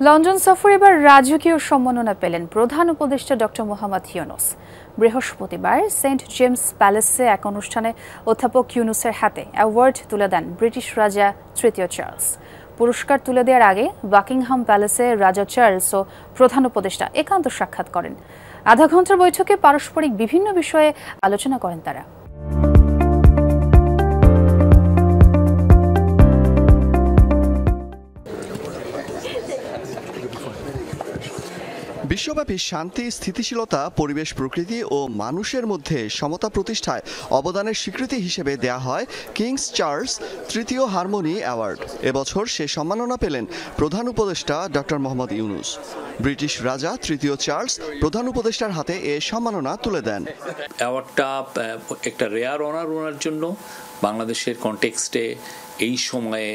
London সফরে এবার রাজকীয় সম্মাননা পেলেন প্রধান উপদেষ্টা ডক্টর মোহাম্মদ ইউনূস। বৃহস্পতিবার সেন্ট জেমস প্যালেসে এক অনুষ্ঠানে অধ্যাপক ইউনূসের হাতে অ্যাওয়ার্ড তুলে দেন ব্রিটিশ রাজা তৃতীয় চার্লস। পুরস্কার তুলে দেওয়ার আগে বাকিংহাম প্যালেসে রাজা চার্লস ও প্রধান উপদেষ্টা একান্ত সাক্ষাৎ করেন। আধা ঘন্টার বৈঠকে পারস্পরিক বিভিন্ন বিষয়ে আলোচনা করেন তারা। বিশ্বব্যাপী শান্তি, স্থিতিশীলতা, পরিবেশ, প্রকৃতি ও মানুষের মধ্যে সমতা প্রতিষ্ঠায় অবদানের স্বীকৃতি হিসেবে দেয়া হয় কিংস চার্লস তৃতীয় হারমোনি অ্যাওয়ার্ড। এবছর সে সম্মাননা পেলেন প্রধান উপদেষ্টা ডক্টর মোহাম্মদ ইউনূস। ব্রিটিশ রাজা তৃতীয় চার্লস প্রধান উপদেষ্টার হাতে এ সম্মাননা তুলে দেন। অ্যাওয়ার্ডটা একটা রেয়ার অনার ওনার জন্য। বাংলাদেশের কনটেক্সটে এই সময়ে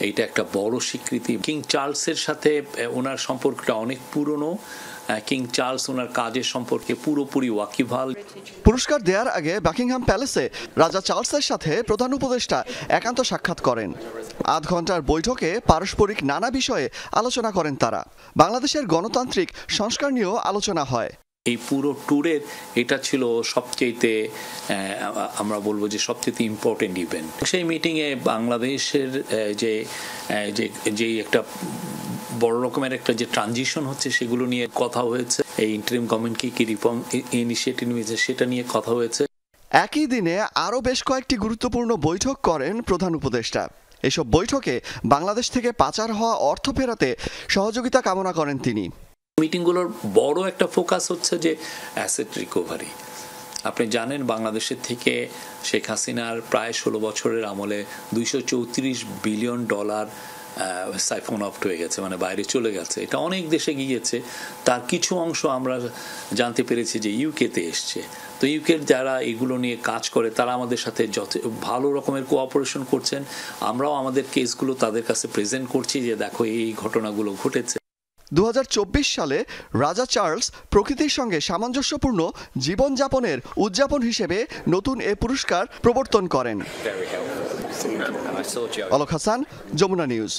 এইটা একটা বড় স্বীকৃতি। কিং চার্লসের সাথে ওনার সম্পর্কটা অনেক পুরনো। কিং চার্লস ওনার কাজের সম্পর্কে পুরোপুরি ওয়াকিবহাল। পুরস্কার দেওয়ার আগে বাকিংহাম প্যালেসে রাজা চার্লসের সাথে প্রধান উপদেষ্টা একান্ত সাক্ষাৎ করেন। আধ ঘন্টার বৈঠকে পারস্পরিক নানা বিষয়ে আলোচনা করেন তারা। বাংলাদেশের গণতান্ত্রিক সংস্কার নিয়েও আলোচনা হয়। এই পুরো ট্যুরের এটা ছিল সবচেয়ে আমরা বলবো যে সবচেয়ে ইম্পর্টেন্ট ইভেন্ট। সেই মিটিংয়ে বাংলাদেশের যে একটা বড় রকমের একটা যে ট্রানজিশন হচ্ছে সেগুলো নিয়ে কথা হয়েছে। এই ইন্টারিম গভর্নমেন্ট কি রিফর্ম ইনিশিয়েটিভ নিয়েছে সেটা নিয়ে কথা হয়েছে। একই দিনে আরও বেশ কয়েকটি গুরুত্বপূর্ণ বৈঠক করেন প্রধান উপদেষ্টা। এসব বৈঠকে বাংলাদেশ থেকে পাচার হওয়া অর্থ ফেরাতে সহযোগিতা কামনা করেন তিনি। মিটিংগুলোর বড় একটা ফোকাস হচ্ছে যে অ্যাসেট রিকভারি। আপনি জানেন বাংলাদেশের থেকে শেখ হাসিনার প্রায় 16 বছরের আমলে $234 বিলিয়ন সাইফন আউট হয়ে গেছে, মানে বাইরে চলে গেছে। এটা অনেক দেশে গিয়েছে। তার কিছু অংশ আমরা জানতে পেরেছি যে ইউকেতে এসছে। তো ইউকের যারা এগুলো নিয়ে কাজ করে তারা আমাদের সাথে ভালো রকমের কোঅপারেশন করছেন। আমরাও আমাদের কেসগুলো তাদের কাছে প্রেজেন্ট করছি যে দেখো এই ঘটনাগুলো ঘটেছে। 2024 সালে রাজা চার্লস প্রকৃতির সঙ্গে সামঞ্জস্যপূর্ণ জীবনযাপনের উদযাপন হিসেবে নতুন এ পুরস্কার প্রবর্তন করেন। অলক হাসান, যমুনা নিউজ।